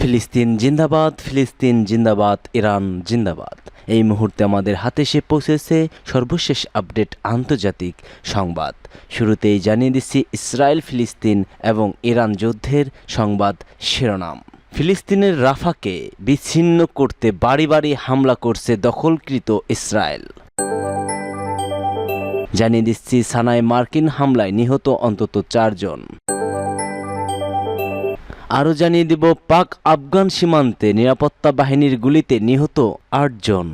ফিলিস্তিন জিন্দাবাদ, ফিলিস্তিন জিন্দাবাদ, ইরান জিন্দাবাদ। এই মুহূর্তে আমাদের হাতে এসে পৌঁছেছে সর্বশেষ আপডেট আন্তর্জাতিক সংবাদ। শুরুতেই জানিয়ে দিচ্ছি ইসরায়েল ফিলিস্তিন এবং ইরান যুদ্ধের সংবাদ শিরোনাম। ফিলিস্তিনের রাফাকে বিচ্ছিন্ন করতে বাড়ি বাড়ি হামলা করছে দখলকৃত ইসরায়েল। জানিয়ে দিচ্ছি সানায় মার্কিন হামলায় নিহত অন্তত 4 জন। আরও জানিয়ে দিব পাক আফগান সীমান্তে নিরাপত্তা বাহিনীর গুলিতে নিহত 8 জন।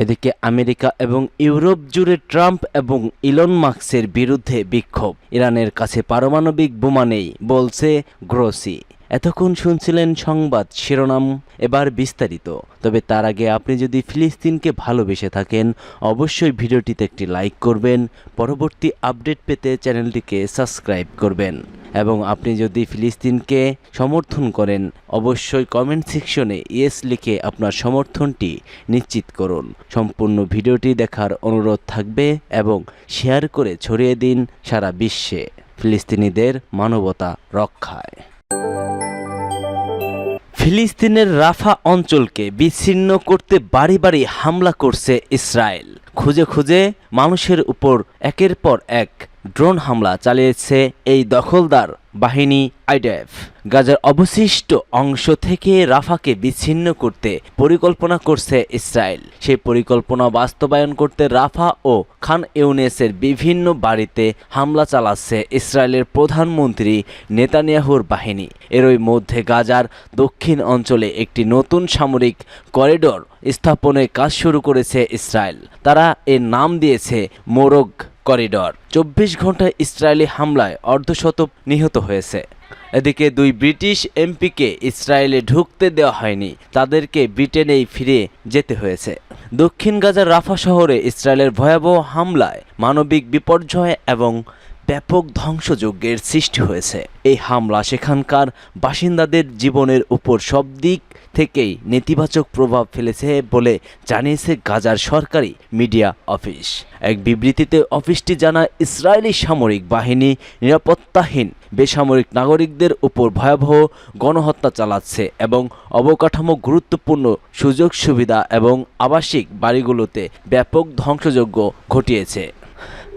এদিকে আমেরিকা এবং ইউরোপ জুড়ে ট্রাম্প এবং ইলন মাস্কের বিরুদ্ধে বিক্ষোভ। ইরানের কাছে পারমাণবিক বোমা নেই বলছে গ্রোসি। এতক্ষণ শুনছিলেন সংবাদ শিরোনাম, এবার বিস্তারিত। তবে তার আগে আপনি যদি ফিলিস্তিনকে ভালোবেসে থাকেন অবশ্যই ভিডিওটিতে একটি লাইক করবেন, পরবর্তী আপডেট পেতে চ্যানেলটিকে সাবস্ক্রাইব করবেন এবং আপনি যদি ফিলিস্তিনকে সমর্থন করেন অবশ্যই কমেন্ট সেকশনে ইয়েস লিখে আপনার সমর্থনটি নিশ্চিত করুন। সম্পূর্ণ ভিডিওটি দেখার অনুরোধ থাকবে এবং শেয়ার করে ছড়িয়ে দিন সারা বিশ্বে ফিলিস্তিনিদের মানবতা রক্ষায়। ফিলিস্তিনের রাফা অঞ্চলকে বিচ্ছিন্ন করতে বাড়ি বাড়ি হামলা করছে ইসরায়েল। খুঁজে খুঁজে মানুষের উপর একের পর এক ড্রোন হামলা চালিয়েছে এই দখলদার বাহিনী আইডিএফ। গাজার অবশিষ্ট অংশ থেকে রাফাকে বিচ্ছিন্ন করতে পরিকল্পনা করছে ইসরায়েল। সেই পরিকল্পনা বাস্তবায়ন করতে রাফা ও খান ইউনিসের বিভিন্ন বাড়িতে হামলা চালাচ্ছে ইসরায়েলের প্রধানমন্ত্রী নেতানিয়াহুর বাহিনী। এরই মধ্যে গাজার দক্ষিণ অঞ্চলে একটি নতুন সামরিক করিডোর স্থাপনের কাজ শুরু করেছে ইসরায়েল। তারা এর নাম দিয়েছে মোরগ করিডোর। 24 ঘন্টায় ইসরায়েলি হামলায় অর্ধশত নিহত হয়েছে। এদিকে 2 ব্রিটিশ এমপিকে ইসরায়েলে ঢুকতে দেওয়া হয়নি, তাদেরকে ব্রিটেনেই ফিরে যেতে হয়েছে। দক্ষিণ গাজার রাফা শহরে ইসরায়েলের ভয়াবহ হামলায় মানবিক বিপর্যয় এবং ব্যাপক ধ্বংসযজ্ঞের সৃষ্টি হয়েছে। এই হামলা সেখানকার বাসিন্দাদের জীবনের উপর সব দিক থেকেই নেতিবাচক প্রভাব ফেলেছে বলে জানিয়েছে গাজার সরকারি মিডিয়া অফিস। এক বিবৃতিতে অফিসটি জানায়, ইসরায়েলি সামরিক বাহিনী নিরাপত্তাহীন বেসামরিক নাগরিকদের উপর ভয়াবহ গণহত্যা চালাচ্ছে এবং অবকাঠামো গুরুত্বপূর্ণ সুযোগ সুবিধা এবং আবাসিক বাড়িগুলোতে ব্যাপক ধ্বংসযজ্ঞ ঘটিয়েছে।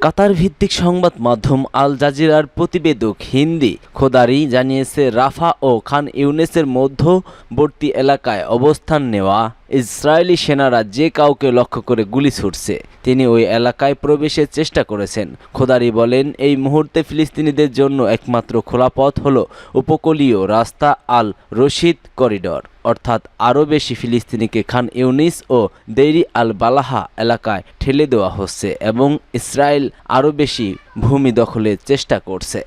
কাতার ভিত্তিক সংবাদ মাধ্যম আল জাজিরার প্রতিবেদক হিন্দি খোদারি জানিয়েছে, রাফা ও খান ইউনিসের মধ্যবর্তী এলাকায় অবস্থান নেওয়া ইসরায়েলি সেনারা যে কাউকে লক্ষ্য করে গুলি ছুটছে তিনি ওই এলাকায় প্রবেশের চেষ্টা করেছেন। খোদারি বলেন, এই মুহূর্তে ফিলিস্তিনিদের জন্য একমাত্র খোলা পথ হলো উপকূলীয় রাস্তা আল রশিদ করিডোর, অর্থাৎ আরও বেশি ফিলিস্তিনিকে খান ইউনিস ও দেইরি আল বালাহা এলাকায় ঠেলে দেওয়া হচ্ছে এবং ইসরায়েল আরও বেশি ভূমি দখলের চেষ্টা করছে।